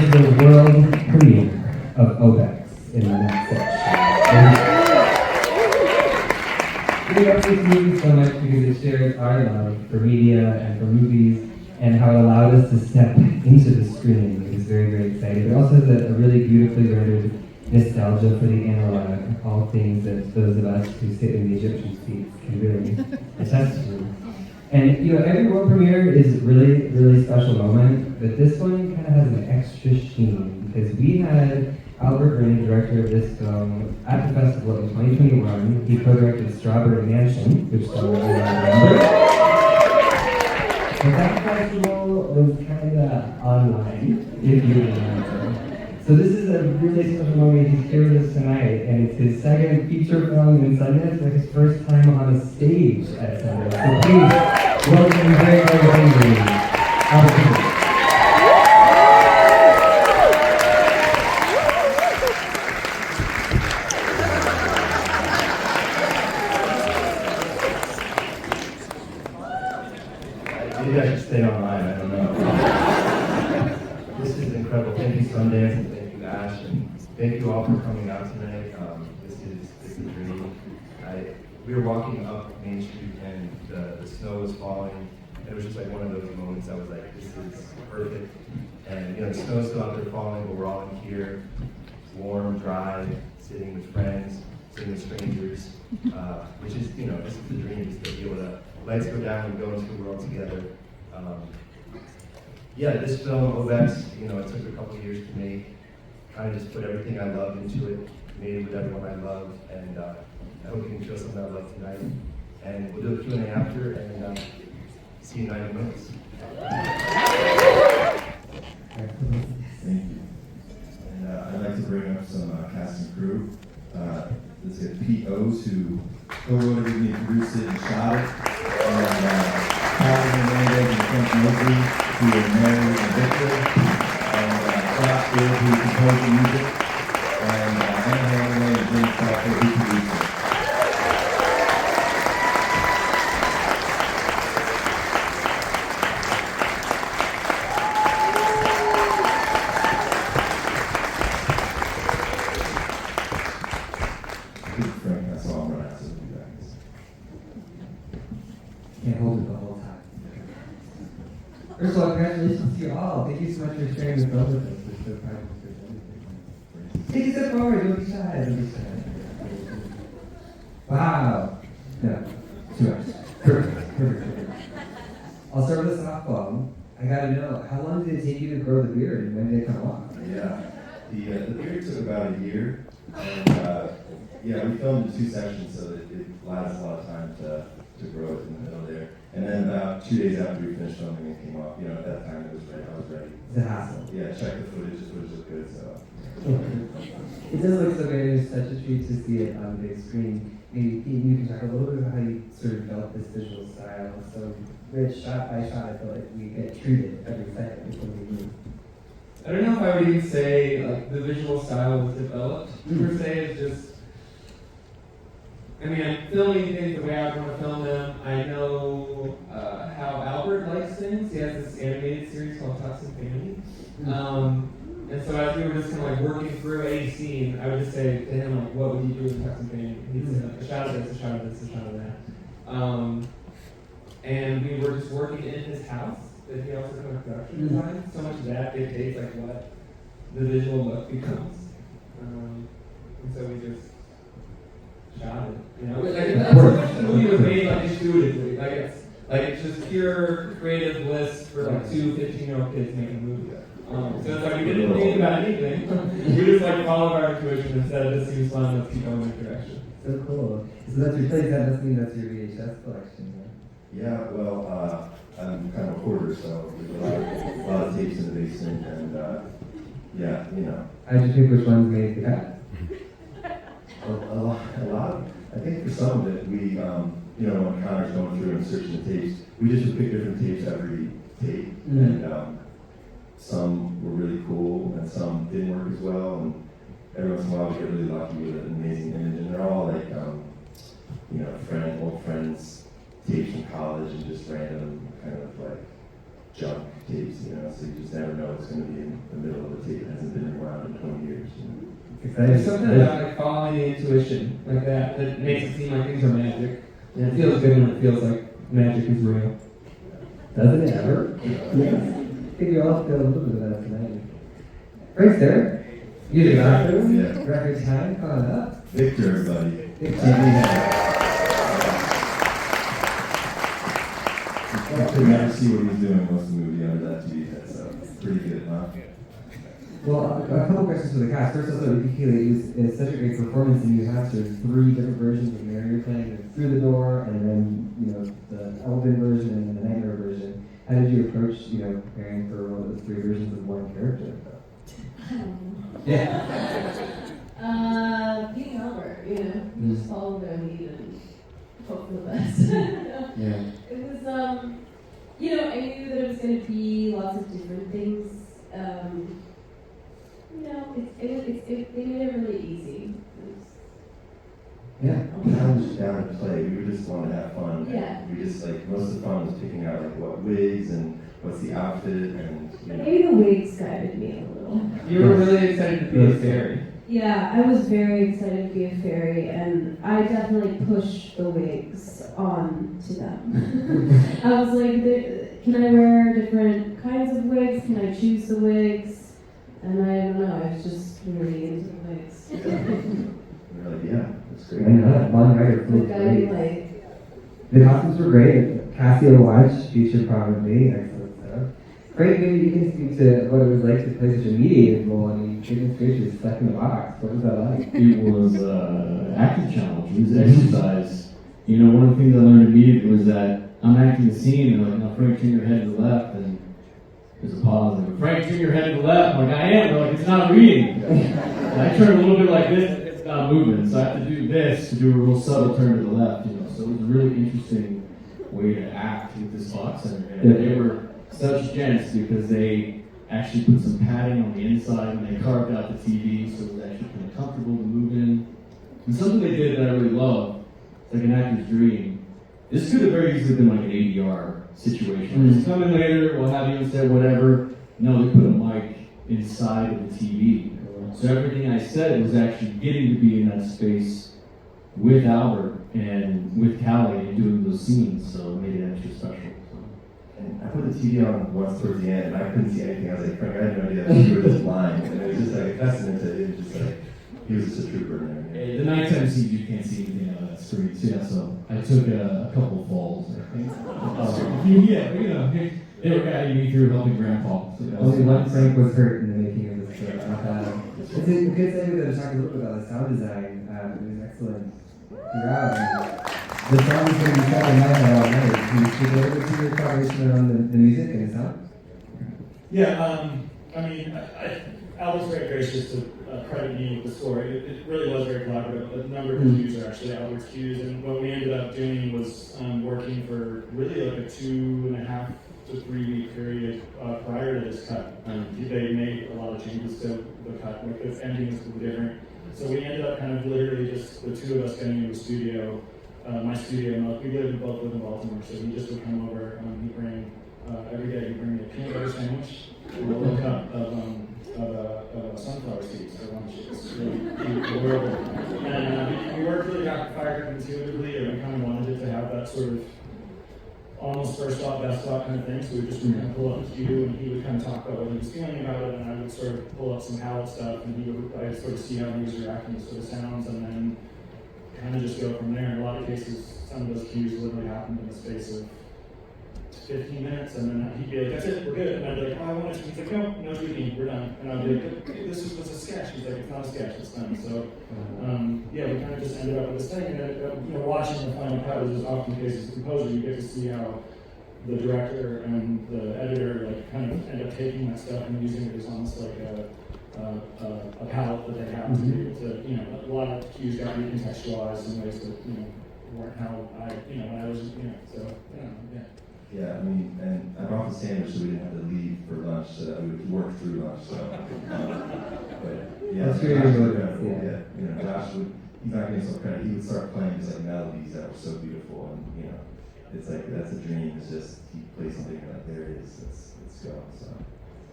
is the world premiere of OBEX in the next section. We love this movie so much because it shares our love for media and for movies and how it allowed us to step into the screen. It was very, very exciting. But also has a really beautifully rendered nostalgia for the analog, all things that those of us who sit in the Egyptian seats can really attest to. And you know, every world premiere is really, really special moment, but this one kind of has an extra sheen because we had Albert Birney, director of this film, at the festival in 2021. He co-directed Strawberry Mansion, which some of you might remember. But that festival was kind of online, if you remember. So this is a really special moment. He's here with us tonight, and it's his second feature film in Sundance, like his first time on a stage at Sundance. So please, welcome very, very warmly, Albert Birney. Maybe I should stay online, I don't know. This is incredible. Thank you, Sundance, and thank you, Ash, and thank you all for coming out tonight. This is a dream. We were walking up Main Street and the snow was falling. And it was just like one of those moments I was like, this is perfect. And you know, the snow's still out there falling, but we're all in here, warm, dry, sitting with friends, sitting with strangers, which is, you know, this is the dream, is to be able to lights go down and go into the world together. Yeah, this film, OBEX, you know, it took a couple of years to make. Kind of just put everything I love into it, made it with everyone I love, and I hope you can feel some of that love tonight. And we'll do a Q&A after, and see you in 90 minutes. Thank you. And I'd like to bring up some cast and crew. Let's get Pete O's, who co-wrote it with me, produced it, and shot it. And Colin Hernandez and Frank Mosley, who are Mary and Victor. And Josh Gibb, who composed the music. And Anna Hanley and James Crawford, who produced it. Can't hold it the whole time. First of all, congratulations to you all. Thank you so much for sharing the film with us. We're so proud of you. Take a step forward. Don't be shy. Don't be shy. Wow. No. Too much. Perfect. I'll start with a softball. I gotta know, how long did it take you to grow the beard and when did it come off? Yeah. The beard took about a year. And yeah, we filmed in 2 sections, so it allowed us a lot of time to grow it in the middle there. And then about 2 days after we finished filming, it came off. You know, at that time it was ready. I was ready. It's a hassle. Yeah, check the footage. The footage looked good, so. It does look so great. It's such a treat to see it on the big screen. Maybe Pete, you can talk a little bit about how you sort of developed this visual style. So, Rich, shot by shot, I feel like we get treated every second before we move. I don't know if I would even say like the visual style was developed per se. It's just, I mean, I'm filming things the way I want to film them. I know how Albert likes things. He has this animated series called Tux and Family. And so as we were just kind of like working through a scene, I would just say to him, like, what would you do with Tux and Family? He'd say, like, a shot of this, a shot of this, a shot of that. And we were just working in his house. That he also kind of production design. So much of that dictates like what the visual look becomes. And so we just shot it. You know, like the movie was made like intuitively. Like it's just pure creative bliss for like 2 15-year-old kids making a movie. So it's like we didn't think about anything. We just like followed our intuition and said, this seems fun, let's keep going in that direction. So cool. So that's your place, that must mean that's your VHS collection, right? Yeah, well, I'm kind of a hoarder, so there's a lot of tapes in the basement, and yeah, you know. How'd you pick which ones made the cut? A lot. I think for some of it, we, you know, when Connor's going through and searching the tapes, we just would pick different tapes every tape, and some were really cool, and some didn't work as well, and every once in a while we get really lucky with an amazing image, and they're all like, you know, old friends, tapes from college, and just random kind of like junk tapes, you you know, so you just never know what's going to be in the middle of the tape. It hasn't been around in 20 years. You know? There's something about like following the intuition like that makes it seem like things are magic. And it feels good when it feels like magic is real. Doesn't it ever? Yes. I think you all feel a little bit of that tonight. Frank's there. You did bathroom? Yeah. Record time, coming up. Victor, everybody. Victor. TV head. You could never see what he was doing most of the movie under that TV head, so it's pretty good, huh? Well, a couple questions for the cast. First, also, Keely, it's such a great performance, and you have sort of 3 different versions of Mary you're playing. There's Through the Door, and then, you know, the Elvin version and the Nightmare version. How did you approach, you know, preparing for one of those 3 versions of one character? Yeah. Being Albert, you know, just follow their lead and hope for the best. Yeah. It was, you know, I knew that it was going to be lots of different things. You know, they made it really easy. Yeah. I was just down to play. We just wanted to have fun. Yeah. We just, like, most of the fun was picking out, like, what wigs and what's the outfit and, you know. Maybe the wigs guided me a little. You were really excited to be a fairy. Yeah, I was very excited to be a fairy, and I definitely pushed the wigs on to them. I was like, can I wear different kinds of wigs? Can I choose the wigs? And I don't know, I was just really into the wigs. We were like, yeah, that's great. I know, Long Rider The feels guy, great. like, The costumes were great. Cassio Watch featured prominently. Excellent stuff. Frank, maybe you can speak to what it was like to play such a mediated role. I mean, goodness gracious, stuck in the box. What was that like? It was an acting challenge. It was exercise. You know, one of the things I learned immediately was that I'm acting the scene, and like, now Frank, turn your head to the left, and there's a pause. Like, Frank, turn your head to the left. I'm like, I am. They're like, it's not reading. And I turn a little bit like this. It's not moving. So I have to do this to do a real subtle turn to the left. You know, so it was a really interesting way to act with this box center. And they were such gents because they actually put some padding on the inside and they carved out the TV so it was actually kind of comfortable to move in. And something they did that I really love, it's like an actor's dream. This could have very easily been like an ADR situation. Just come in later, we'll have you instead, whatever. No, they put a mic inside of the TV. So everything I said was actually getting to be in that space with Albert and with Callie and doing those scenes, so it made it extra special. And I put the TV on once towards the end, and I couldn't see anything. I was like, Frank, I had no idea that you were just blind. And it was just like a testament to it. Just like, he was just a trooper in there. The nighttime scenes, you can't see anything out of that screen. So yeah, so I took a couple falls, I think. Yeah, you know, they were guiding me through helping Grandpa. So Only one Frank was hurt in the making of this film. It's a good segue to talk a little bit about the sound design. It was excellent throughout. And the song is going to be shot in my head all night. Can you speak a little bit to your collaboration around the music and the sound? Yeah, I mean, Albert's very gracious to credit me with the score. It really was very collaborative. A number of cues are actually Albert's cues, and what we ended up doing was working for really like a 2.5 to 3 week period prior to this cut. They made a lot of changes to the cut, like the endings were different. So we ended up kind of literally just the 2 of us getting into the studio, my studio, and we both live in Baltimore, so he just would come over, he'd bring, every day he'd bring me a peanut butter sandwich and a little cup of sunflower seeds for lunch. It's really adorable. And we worked really fired up intuitively, and we kind of wanted it to have that sort of almost first thought, best thought kind of thing. So we just kind of pull up the cue, and he would kind of talk about what he was feeling about it, and I would sort of pull up some palette stuff, and I'd sort of see how he was reacting to the sounds, and then kind of just go from there. In a lot of cases, some of those cues literally happened in the space of 15 minutes, and then he'd be like, that's it, we're good. And I'd be like, oh, I want to. He's like, no shooting, we're done. And I'd be like, this was a sketch. He's like, it's not a sketch, it's done. So, yeah, we kind of just ended up with this thing. And watching the final cut is often the case as a composer, you get to see how the director and the editor like kind of end up taking that stuff and using it as almost like a palette that they have to do to, a lot of cues got recontextualized in ways that, weren't how when I was, so, yeah. Yeah, I mean, and I brought the sandwich so we didn't have to leave for lunch, so that we would work through lunch, so. But, yeah. That's Josh really was good, incredible, yeah. Josh would, he's not getting some credit, he would start playing these like melodies that were so beautiful, and, it's like, that's a dream, it's just, he plays something and you're like, there it is, let's go, so.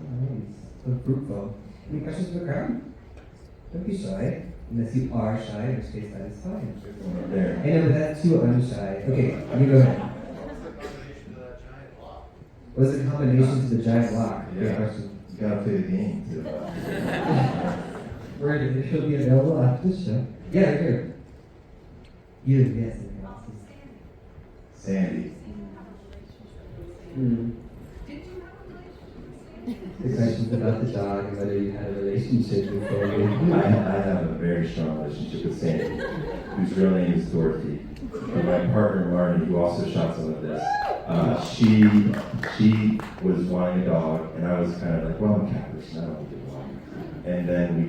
Nice. So fruitful. Any questions for the crowd? Don't be shy. Unless you are shy, in which case that is fine. One up there. I know, but that's too unshy. Okay, you go ahead. What's the combination to the giant block? Great Yeah. question. You gotta play the game to, Where it will be available after the show. Yeah, right here. You, yes. Sandy. The questions about the dog and whether you had a relationship with Sandy. I have a very strong relationship with Sandy, whose real name is Dorothy. And my partner Marty, who also shot some of this, she was wanting a dog, and I was kind of like, well, I'm a cat person, I don't want to get a dog. And then we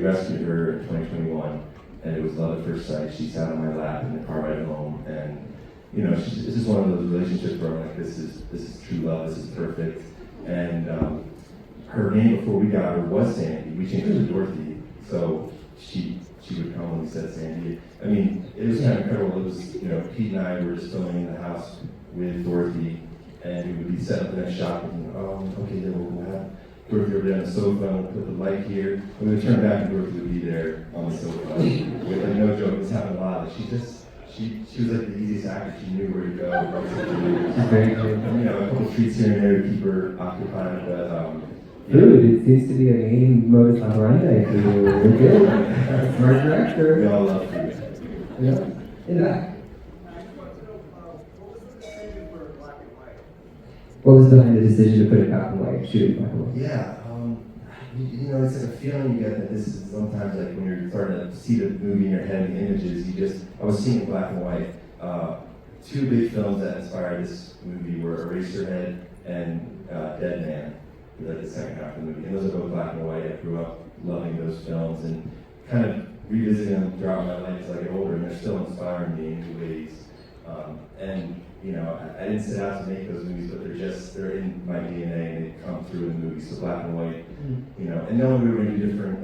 rescued her in 2021, and it was love at first sight. She sat on my lap in the car ride home, and you know, it's just one of those relationships where I'm like, this is true love, this is perfect. And her name before we got her was Sandy. We changed her to Dorothy, so she would come when we said Sandy. I mean, it was kind of incredible. It was, you know, Pete and I were just filming in the house with Dorothy, and we would be set up the next shot, and okay, then we'll have Dorothy over there on the sofa, and we'll put the light here, and we would turn back, and Dorothy would be there on the sofa. With like, no joke, this happened a lot. She was like the easiest actor. She knew where to go. She's very good. You know, a couple treats here and there to keep her occupied, but Food, it seems to be a main modus operandi for you. We're good. Smart director. we all love food. Yeah. In that. What was behind the decision to put it black and white, shoot it black and white? Yeah, you know, it's like a feeling you get that this is sometimes like when you're starting to see the movie in your head, the images, I was seeing it black and white. Two big films that inspired this movie were Eraserhead and Dead Man, like the second half of the movie. And those are both black and white. I grew up loving those films and kind of revisiting them throughout my life as I get older, and they're still inspiring me in new ways. And you know, I didn't set out to make those movies, but they're in my DNA and they come through in the movies. So black and white, you know, and knowing we were going to do different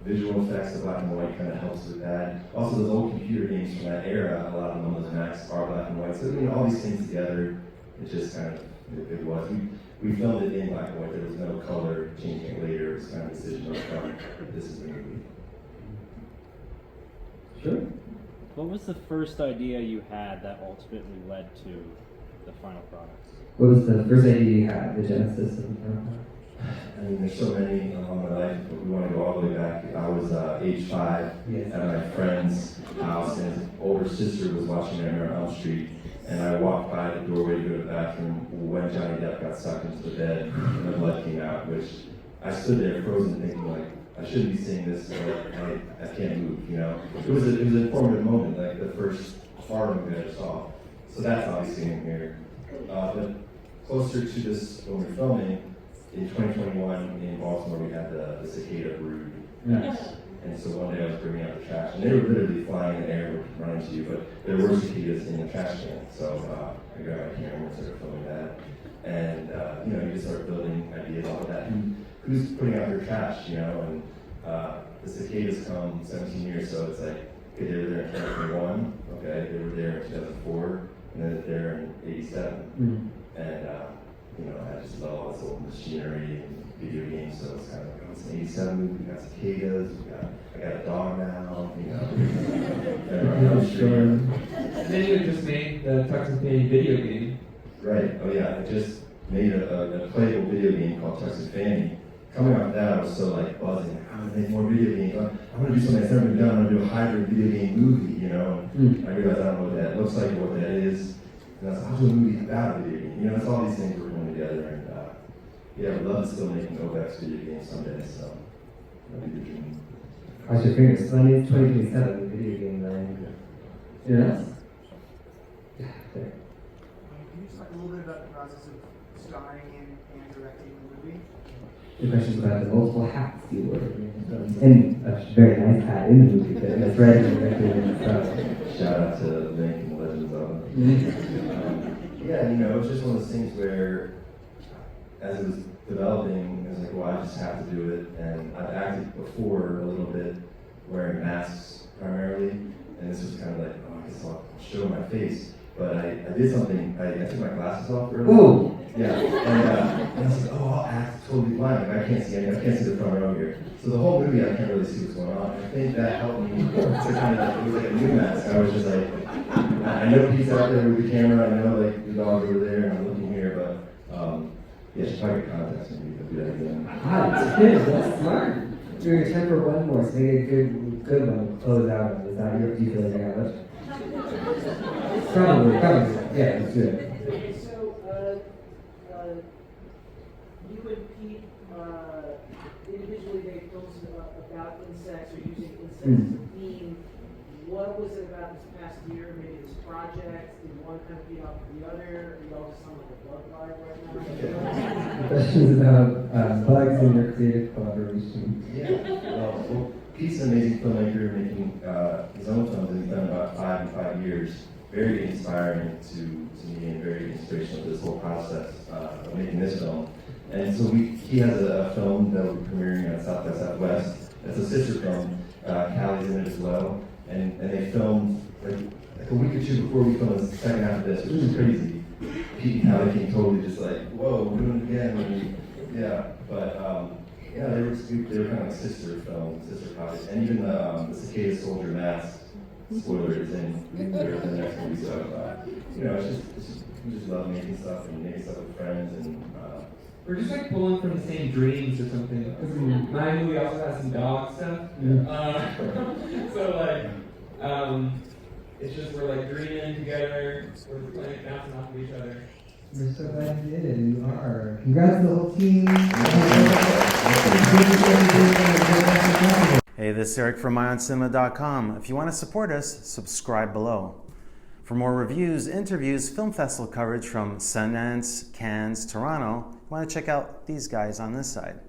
visual effects, the black and white kind of helps with that. Also, those old computer games from that era, a lot of them on those Macs are black and white. So, you know, all these things together, it just kind of, it was. We filmed it in black and white. There was no color changing it later. It was kind of a decision on this is the movie. Sure. What was the first idea you had that ultimately led to the final product? What was the first idea you had, the genesis of the film? I mean, there's so many along my life, but we want to go all the way back. I was age 5 Yes. at my friend's house, and his older sister was watching Nightmare on Elm Street, and I walked by the doorway to go to the bathroom when Johnny Depp got sucked into the bed and the blood came out, which I stood there frozen thinking like, I shouldn't be seeing this, but I can't move, you know? It was an informative moment, like the first horror movie I ever saw. So that's obviously in here. But closer to this, when we're filming, in 2021 in Baltimore, we had the cicada brood. Nice. And so one day I was bringing out the trash, and they were literally flying in the air, running to you, but there were cicadas in the trash can. So I grabbed my camera and started filming that. And you know, you just start building ideas off of that. Who's putting out their trash, you know? And the cicadas come 17 years, so it's like, okay, they were there in 2021, okay, they were there in 2004, and then they're there in 87. And you know, I just love all this old machinery and video games, so it's kind of like, oh, it's an 87 movie, we got cicadas, I got a dog now, you know. Sure. And then you just made the Tux and Fanny video game. Right, oh yeah, I just made a playable video game called Tux and Fanny. Coming out of that, I was so like buzzing, I'm gonna make more video games, I'm gonna do something that's never been done, I'm gonna do a hybrid video game movie, you know. I realized I don't know what that looks like or what that is. And I was like, I'll do a movie about a video game. You know, it's all these things we're putting together. And yeah, I would love to still make an OBEX video game someday, so that'd be the dream. Cross your fingers. So that means 2027, video game land. Yes? Yeah, there. Can you talk a little bit about the process of starring in and directing the movie? The question's about the multiple hats you wore. And a very nice hat in the movie, but it's right in the Shout out to Link and Legends of it. Yeah, you know, it was just one of those things where, as it was developing, it was like, well, I just have to do it. And I've acted before a little bit wearing masks primarily, and this was kind of like, oh, I guess I'll show my face. but I did something. I took my glasses off earlier. Ooh. Yeah, and I was like, oh, I'll act totally blind. Like, I can't see anything. I can't see the front row here. So the whole movie, I can't really see what's going on. And I think that helped me to kind of, it was like a new mask. I was just like, I know Pete's out there with the camera. I know like the dog over there, and I'm looking here, but yeah, she's probably contacts me. I'll do that again. Ah, that's smart. You're gonna time for one more, so make a good one to close out on. Is that your, do you feel like I got it? Probably. Yeah, let's do it. Okay, so you and Pete individually made films about insects or using insects as a theme. What was it about this past year, maybe this project? Did one kind of feed off the other? Are you all just on like a blood vibe right now? Questions about bugs in your creative collaboration. Yeah, well, Pete's an amazing filmmaker making his own films, and he's done about 5 years. Very inspiring to me and very inspirational to this whole process of making this film. And so he has a film that will be premiering at South by Southwest. It's a sister film. Callie's in it as well. And they filmed like a week or two before we filmed the second half of this, which is crazy. Pete and Callie came totally just like, whoa, we're doing it again. Yeah, but yeah, they were kind of like sister films, sister projects. And even the Cicada Soldier Mask spoiler is in the next movie. So you know, it's just we just love making stuff and making stuff with friends and. We're just like pulling from the same dreams or something. Because my movie also has some dog stuff. So like, it's just we're like dreaming together. We're playing bouncing off of each other. We're so glad you did it, and you are. Congrats to the whole team. Hey, this is Eric from IONCINEMA.com. If you want to support us, subscribe below. For more reviews, interviews, film festival coverage from Sundance, Cannes, Toronto, you want to check out these guys on this side.